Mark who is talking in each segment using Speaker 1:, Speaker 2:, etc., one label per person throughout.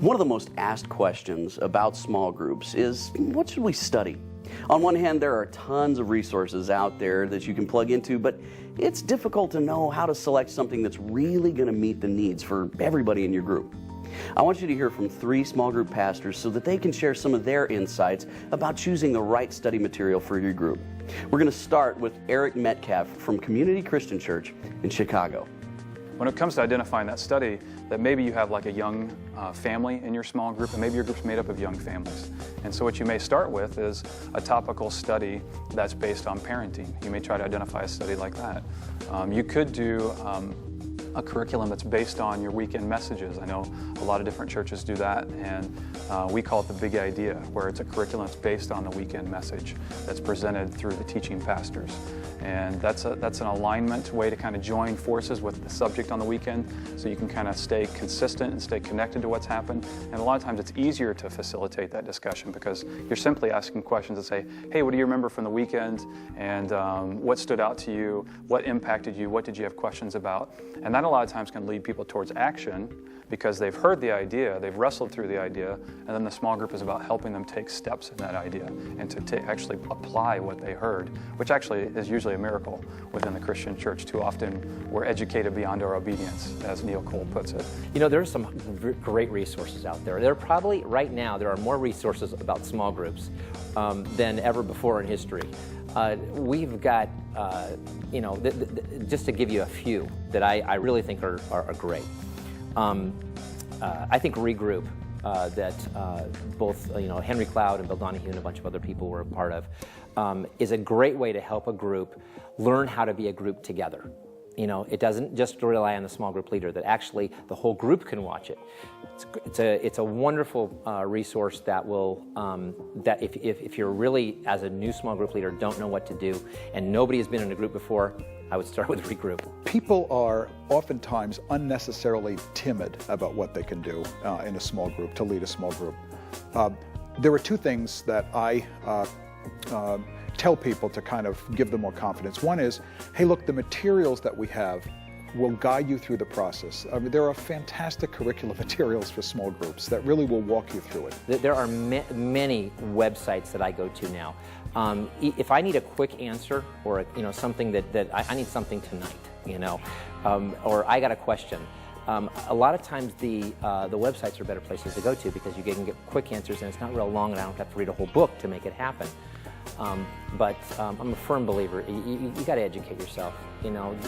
Speaker 1: One of the most asked questions about small groups is, what should we study? On one hand, there are tons of resources out there that you can plug into, but it's difficult to know how to select something that's really going to meet the needs for everybody in your group. I want you to hear from 3 small group pastors so that they can share some of their insights about choosing the right study material for your group. We're going to start with Eric Metcalf from Community Christian Church in Chicago.
Speaker 2: When it comes to identifying that study, that maybe you have like a young family in your small group, and maybe your group's made up of young families. And so what you may start with is a topical study that's based on parenting. You may try to identify a study like that. You could do a curriculum that's based on your weekend messages. I know a lot of different churches do that, and we call it the Big Idea, where it's a curriculum that's based on the weekend message that's presented through the teaching pastors. And that's an alignment way to kind of join forces with the subject on the weekend, so you can kind of stay consistent and stay connected to what's happened. And a lot of times it's easier to facilitate that discussion because you're simply asking questions that say, hey, what do you remember from the weekend? And what stood out to you? What impacted you? What did you have questions about? And that a lot of times can lead people towards action because they've heard the idea, they've wrestled through the idea, and then the small group is about helping them take steps in that idea and to actually apply what they heard, which actually is usually a miracle within the Christian church. Too often we're educated beyond our obedience, as Neil Cole puts it.
Speaker 3: You know, there's some great resources out there. There are probably, right now, there are more resources about small groups than ever before in history. We've got, just to give you a few that I really think are great. I think Regroup, that both Henry Cloud and Bill Donahue and a bunch of other people were a part of, is a great way to help a group learn how to be a group together. It doesn't just rely on the small group leader, that actually the whole group can watch it. It's a wonderful resource that will, that if you're really, as a new small group leader, don't know what to do and nobody has been in a group before, I would start with Regroup.
Speaker 4: People are oftentimes unnecessarily timid about what they can do in a small group, to lead a small group. There are 2 things that I tell people to kind of give them more confidence. One is, hey, look, the materials that we have will guide you through the process. I mean, there are fantastic curriculum materials for small groups that really will walk you through it.
Speaker 3: There are many websites that I go to now. If I need a quick answer, or something that I need something tonight, or I got a question, a lot of times the websites are better places to go to because you can get quick answers and it's not real long and I don't have to read a whole book to make it happen. But I'm a firm believer, you got to educate yourself.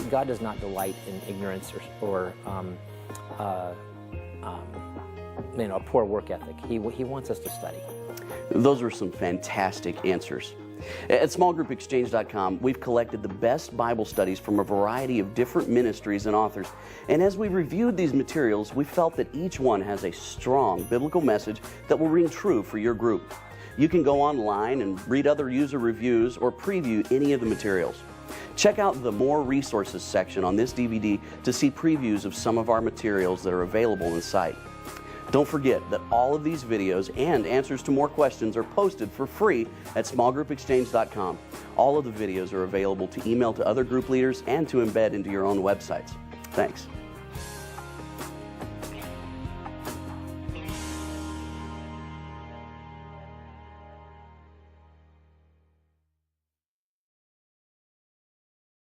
Speaker 3: God does not delight in ignorance or a poor work ethic. He wants us to study.
Speaker 1: Those were some fantastic answers. At smallgroupexchange.com, we've collected the best Bible studies from a variety of different ministries and authors. And as we reviewed these materials, we felt that each one has a strong biblical message that will ring true for your group. You can go online and read other user reviews or preview any of the materials. Check out the More Resources section on this DVD to see previews of some of our materials that are available in site. Don't forget that all of these videos and answers to more questions are posted for free at smallgroupexchange.com. All of the videos are available to email to other group leaders and to embed into your own websites. Thanks.